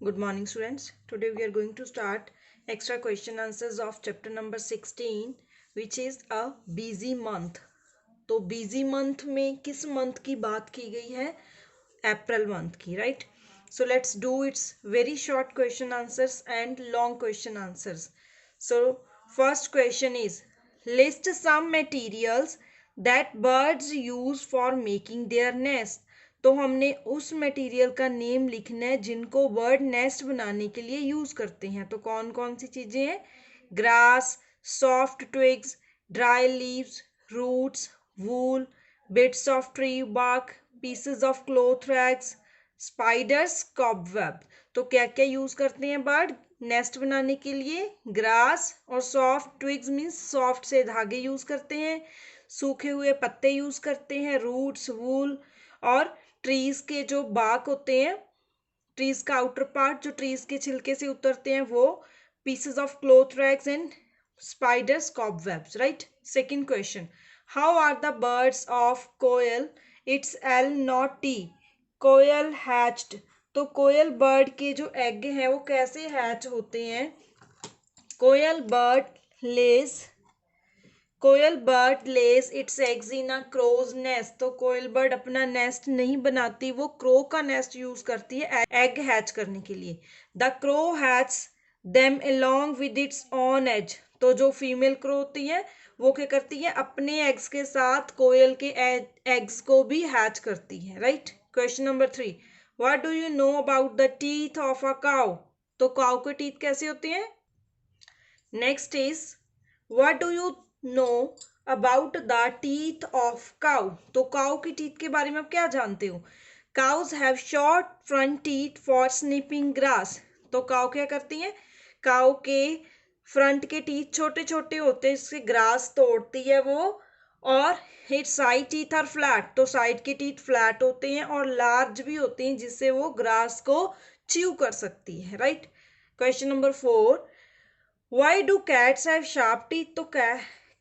Good morning, students. Today we are going to start extra question answers of chapter number 16, which is a busy month. तो busy month में किस month की बात की गई है? April month की, right? So let's do its very short question answers and long question answers. So first question is, list some materials that birds use for making their nest. तो हमने उस मटेरियल का नेम लिखना है जिनको bird nest बनाने के लिए यूज करते हैं. तो कौन कौन सी चीजें हैं? Grass, soft twigs, dry leaves, roots, wool, bits of tree bark, pieces of cloth rags, spiders, cobweb. तो क्या क्या यूज करते हैं बर्ड नेस्ट बनाने के लिए? ग्रास और सॉफ्ट ट्विग्स मीन्स सॉफ्ट से धागे यूज करते हैं, सूखे हुए पत्ते यूज करते हैं, रूट्स, वूल और ट्रीज के जो बाक होते हैं, ट्रीज का आउटर पार्ट जो ट्रीज के छिलके से उतरते हैं वो, pieces of cloth rags and spiders, cobwebs, right? Second question, how are the birds of koel, it's L not T, koel hatched. तो कोयल बर्ड के जो एग हैं वो कैसे हैच होते हैं? Koel bird lays its eggs in a crow's nest. तो koel bird अपना नेस्ट नहीं बनाती, वो क्रो का नेस्ट यूज करती है एग हैच करने के लिए. The crow hatch them along with its own eggs. तो जो फीमेल क्रो होती है वो क्या करती है? अपने एग्स के साथ कोयल के एग्स को भी हैच करती है, right? Question number 3, what do you know about the teeth of a cow. तो काउ के टीथ कैसे होते हैं? Next is, what do you know about the teeth of cow. तो काउ की टीथ के बारे में आप क्या जानते हो? Cows have short front teeth for snipping grass. तो काउ क्या करती है? काउ के फ्रंट के टीथ छोटे छोटे होते हैं, इससे ग्रास तोड़ती है वो. और its side teeth are flat. तो साइड के टीथ फ्लैट होते हैं और लार्ज भी होते हैं, जिससे वो ग्रास को च्यू कर सकती है, right? Question number 4, why do cats have sharp teeth. तो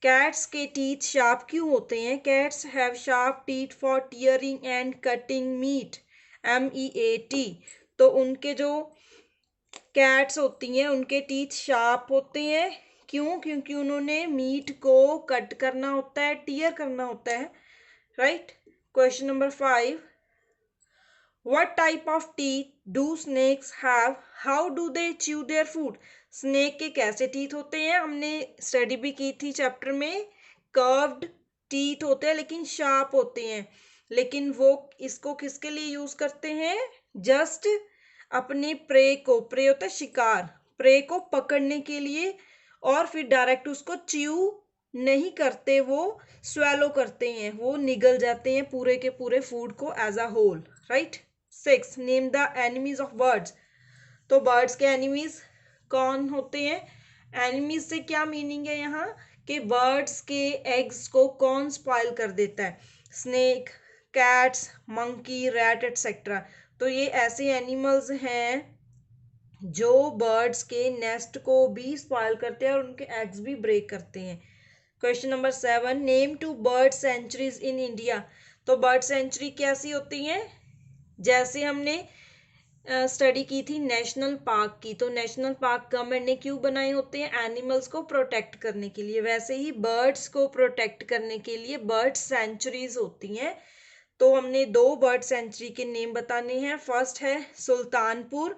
कैट्स के टीथ शार्प क्यों होते हैं? Cats have sharp teeth for tearing and cutting meat, MEAT. तो उनके जो कैट्स होती हैं उनके टीथ शार्प होते हैं. क्यों? क्योंकि उन्होंने मीट को कट करना होता है, टीयर करना होता है, right? Question number 5, what type of teeth do snakes have, how do they chew their food. Snake के कैसे टीथ होते हैं? हमने स्टडी भी की थी चैप्टर में. कर्व्ड टीथ होते हैं लेकिन शार्प होते हैं. लेकिन वो इसको किसके लिए यूज करते हैं? जस्ट अपने प्रे होता है शिकार, प्रे को पकड़ने के लिए. और फिर डायरेक्ट उसको च्यू नहीं करते, वो स्वेलो करते हैं, वो निगल जाते हैं पूरे के पूरे फूड को as a whole, right? 6, name the enemies of birds. तो बर्ड्स के एनिमीज कौन होते हैं? एनिमीज से क्या मीनिंग है यहाँ कि बर्ड्स के एग्स को कौन स्पॉइल कर देता है? Snake, cats, monkey, rat etcetera. तो ये ऐसे एनिमल्स हैं जो बर्ड्स के नेस्ट को भी स्पॉइल करते हैं और उनके एग्स भी ब्रेक करते हैं. Question number 7, name 2 bird sanctuaries in India. तो बर्ड सेंचुरी कैसी होती हैं? जैसे हमने स्टडी की थी नेशनल पार्क की. तो नेशनल पार्क गवर्नमेंट ने क्यों बनाए होते हैं? एनिमल्स को प्रोटेक्ट करने के लिए. वैसे ही बर्ड्स को प्रोटेक्ट करने के लिए बर्ड सेंचुरीज होती हैं. तो हमने 2 बर्ड सेंचुरी के नेम बताने हैं. फर्स्ट है सुल्तानपुर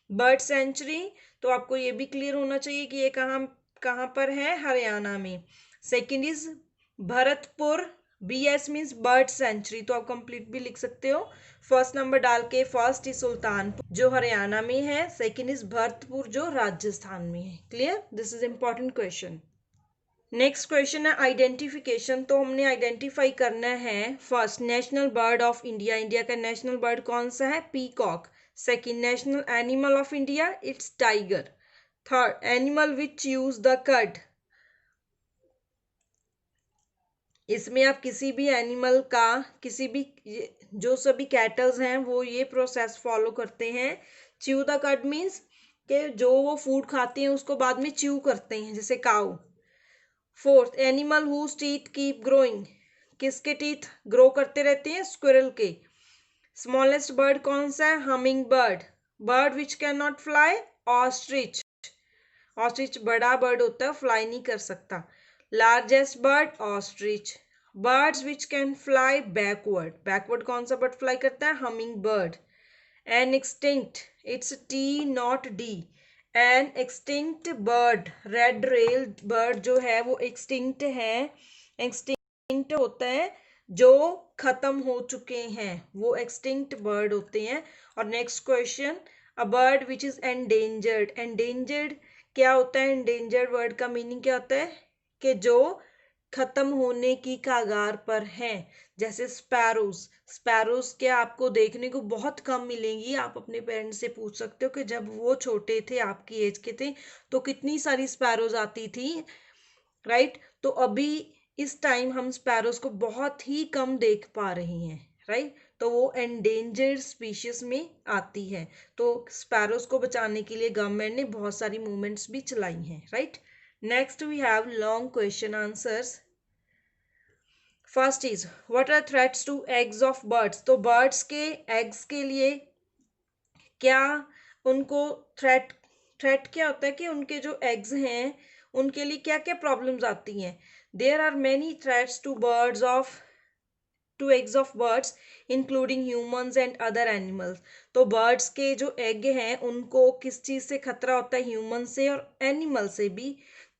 बर्ड सेंचुरी. तो आपको ये भी क्लियर होना चाहिए कि ये कहाँ कहाँ पर है? हरियाणा में. Second is Bharatpur, BS means bird sanctuary. तो आप कंप्लीट भी लिख सकते हो फर्स्ट नंबर डाल के. फर्स्ट इज सुल्तानपुर जो हरियाणा में है, सेकंड इज भरतपुर जो राजस्थान में है. Clear? This is important question. Next question है आइडेंटिफिकेशन. तो हमने आइडेंटिफाई करना है first national bird of India. India का नेशनल बर्ड कौन सा है? Peacock. Second national animal of India, it's tiger. Third animal which use the कड. इसमें आप किसी भी एनिमल का, किसी भी जो सभी कैटल्स हैं वो ये प्रोसेस फॉलो करते हैं. च्यू द कड मीन्स कि जो वो फूड खाते हैं उसको बाद में च्यू करते हैं, जैसे cow. Fourth animal whose teeth keep growing. किसके टीथ ग्रो करते रहते हैं? स्क्विरल के. स्मॉलेस्ट बर्ड कौन सा है? Humming bird. Bird which can not fly, ostrich. Ostrich बड़ा बर्ड होता है, फ्लाई नहीं कर सकता। Largest bird, ostrich. Birds which can fly backward, backward कौन सा बर्ड फ्लाई करता है, humming bird. N extinct, it's T not D. N extinct bird, red rail bird जो है वो एक्सटिंक्ट है। एक्सटिंक्ट होता है जो खत्म हो चुके हैं, वो एक्सटिंक्ट बर्ड होते हैं। और next question, a bird which is endangered. Endangered क्या होता है, एंडेंजर्ड वर्ड का मीनिंग क्या होता है कि जो खत्म होने की कगार पर हैं। जैसे स्पैरोज, स्पैरोज क्या आपको देखने को बहुत कम मिलेंगी। आप अपने पेरेंट्स से पूछ सकते हो कि जब वो छोटे थे, आपकी एज के थे, तो कितनी सारी स्पैरोज आती थी, राइट। तो अभी इस टाइम हम स्पैरोज को बहुत ही कम देख पा रहे हैं, राइट। तो वो एंडेंजर्ड स्पीशीज में आती है। तो स्पैरोज को बचाने के लिए गवर्नमेंट ने बहुत सारी मूवमेंट्स भी चलाई हैं, right. Next we have long question answers. First is what are threats to eggs of birds. तो बर्ड्स के एग्स के लिए क्या उनको थ्रेट, थ्रेट क्या होता है कि उनके जो एग्स हैं उनके लिए क्या क्या प्रॉब्लम्स आती हैं। There are many threats to birds of, to eggs of birds including humans and other animals. तो बर्ड्स के जो एग हैं उनको किस चीज से खतरा होता है, ह्यूमन से और एनिमल से भी।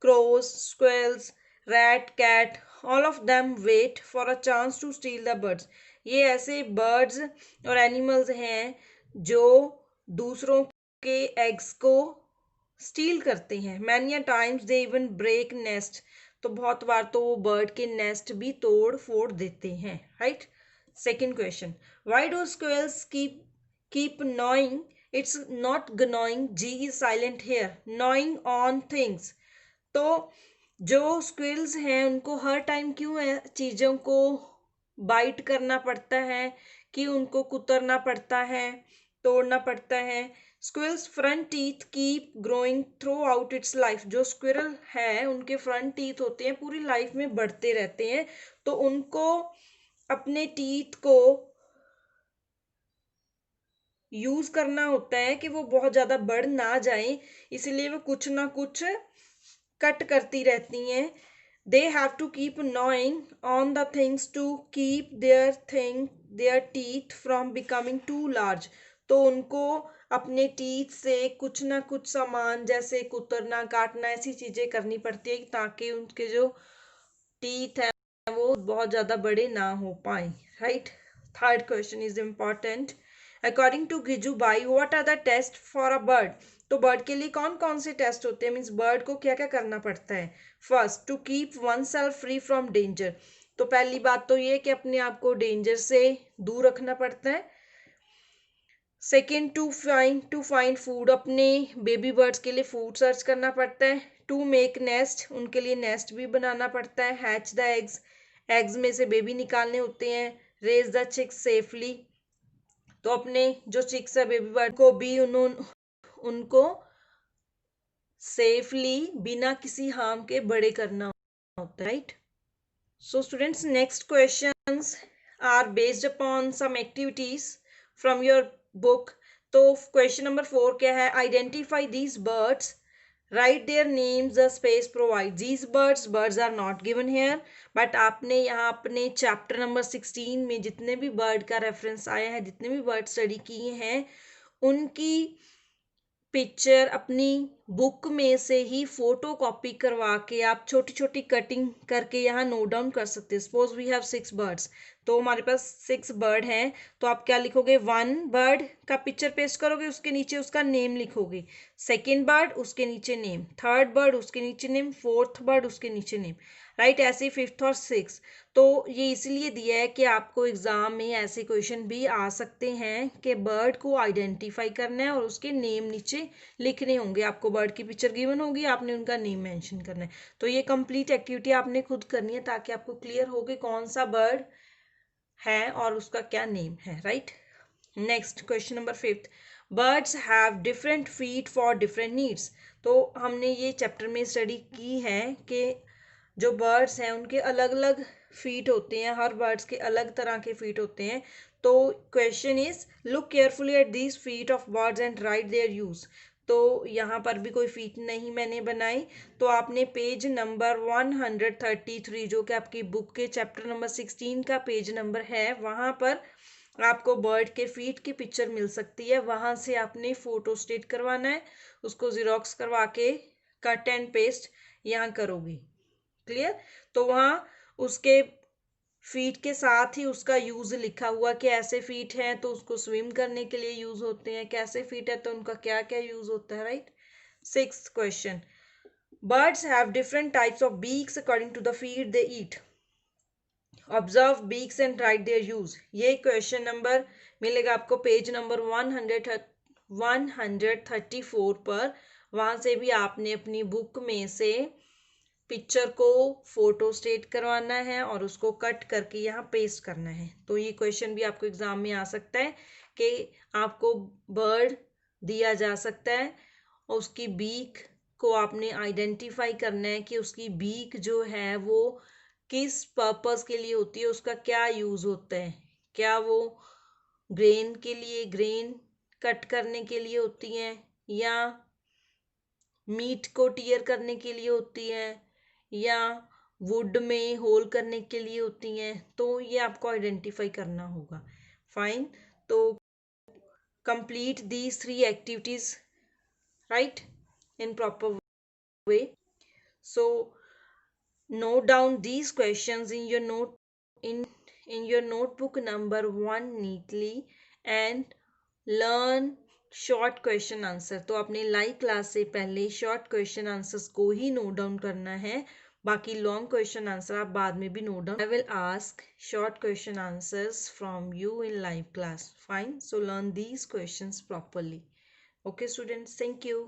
Crows, squirrels, rat, cat, all of them wait for a chance to steal the birds. ये ऐसे बर्ड्स और एनिमल्स हैं जो दूसरों के एग्स को स्टील करते हैं। Many times they even break nest. तो बहुत बार तो वो बर्ड के नेस्ट भी तोड़ फोड़ देते हैं, right. Second question, why do squirrels keep gnawing, it's not gnawing, G is silent here, gnawing on things. तो जो स्क्विल्स हैं उनको हर टाइम क्यों है चीजों को बाइट करना पड़ता है, कि उनको कुतरना पड़ता है, तोड़ना पड़ता है। Squirrels front teeth keep growing throughout its life. जो स्क्विरल है उनके फ्रंट टीथ होते हैं, पूरी लाइफ में बढ़ते रहते हैं। तो उनको अपने टीथ को यूज करना होता है कि वो बहुत ज्यादा बढ़ ना जाए, इसलिए वो कुछ ना कुछ कट करती रहती हैं। They have to keep gnawing on the things to keep their teeth from becoming too large. तो उनको अपने टीथ से कुछ ना कुछ सामान जैसे कुतरना, काटना, ऐसी चीजें करनी पड़ती है ताकि उनके जो टीथ है वो बहुत ज्यादा बड़े ना हो पाए, right. Third question is important, according to गिजू बाई what are the test for a bird. तो बर्ड के लिए कौन कौन से टेस्ट होते हैं, मीन्स बर्ड को क्या क्या करना पड़ता है। First, to keep oneself free from danger. तो पहली बात तो ये कि अपने आप को डेंजर से दूर रखना पड़ता है। सेकेंड, टू फाइंड फूड, अपने बेबी बर्ड्स के लिए फूड सर्च करना पड़ता है। टू मेक नेस्ट, उनके लिए नेस्ट भी बनाना पड़ता है। हैच द एग्स, एग्स में से बेबी निकालने होते हैं। रेज द चिक्स सेफली, तो अपने जो चिक्स है बेबी बर्ड को भी उनको सेफली बिना किसी हार्म के बड़े करना होता है, right. So students, next questions are based upon some activities from your book. तो क्वेश्चन नंबर 4 क्या है, identify these birds, write their names, the space provide these birds. Birds are not given here, but आपने यहाँ अपने chapter number 16 में जितने भी bird का रेफरेंस आया है, जितने भी बर्ड स्टडी किए हैं, उनकी पिक्चर अपनी बुक में से ही फोटो कॉपी करवा के आप छोटी छोटी कटिंग करके यहाँ नोट डाउन कर सकते हैं। सपोज वी हैव 6 बर्ड्स, तो हमारे पास 6 बर्ड हैं, तो आप क्या लिखोगे, 1 बर्ड का पिक्चर पेस्ट करोगे, उसके नीचे उसका नेम लिखोगे। सेकेंड बर्ड उसके नीचे नेम, थर्ड बर्ड उसके नीचे नेम, फोर्थ बर्ड उसके नीचे नेम, राइट। ऐसे फिफ्थ और सिक्स। तो ये इसीलिए दिया है कि आपको एग्जाम में ऐसे क्वेश्चन भी आ सकते हैं कि बर्ड को आइडेंटिफाई करना है और उसके नेम नीचे लिखने होंगे। आपको बर्ड की पिक्चर गिवन होगी, आपने उनका नेम मेंशन करना है। तो ये कंप्लीट एक्टिविटी आपने खुद करनी है ताकि आपको क्लियर हो कि कौन सा बर्ड है और उसका क्या नेम है, right. Next question number 5, birds have different feet for different needs. तो हमने ये चैप्टर में स्टडी की है कि जो बर्ड्स हैं उनके अलग अलग फीट होते हैं, हर बर्ड्स के अलग तरह के फीट होते हैं। तो question is look carefully at these feet of birds and write their use. तो यहाँ पर भी कोई फीट नहीं मैंने बनाई। तो आपने पेज नंबर 133 जो कि आपकी बुक के चैप्टर नंबर 16 का पेज नंबर है, वहाँ पर आपको बर्ड के फीट की पिक्चर मिल सकती है। वहां से आपने फोटो स्टेट करवाना है, उसको जीरोक्स करवा के कट एंड पेस्ट यहाँ करोगी। क्लियर? तो वहाँ उसके फीट के साथ ही उसका यूज लिखा हुआ कि ऐसे फीट हैं तो उसको स्विम करने के लिए यूज होते हैं, कैसे फीट है तो उनका क्या क्या यूज होता है, right. 6th question, birds have different types of beaks according to the feed they eat. Observe beaks and write their use. ये क्वेश्चन नंबर मिलेगा आपको पेज नंबर 134 पर। वहां से भी आपने अपनी बुक में से पिक्चर को फोटो स्टेट करवाना है और उसको कट करके यहाँ पेस्ट करना है। तो ये क्वेश्चन भी आपको एग्जाम में आ सकता है कि आपको बर्ड दिया जा सकता है और उसकी बीक को आपने आइडेंटिफाई करना है कि उसकी बीक जो है वो किस पर्पस के लिए होती है, उसका क्या यूज होता है। क्या वो ग्रेन के लिए, ग्रेन कट करने के लिए होती है, या मीट को टीयर करने के लिए होती है, या वुड में होल करने के लिए होती हैं। तो ये आपको आइडेंटिफाई करना होगा। फाइन। तो complete these 3 activities right in proper way. So note down these questions in your in your notebook number 1 neatly and learn short question answer. तो अपने लाइव क्लास से पहले शॉर्ट क्वेश्चन आंसर्स को ही note down करना है, बाकी long question answer आप बाद में भी note down. I will ask short question answers from you in live class. Fine, so learn these questions properly. Okay students, thank you.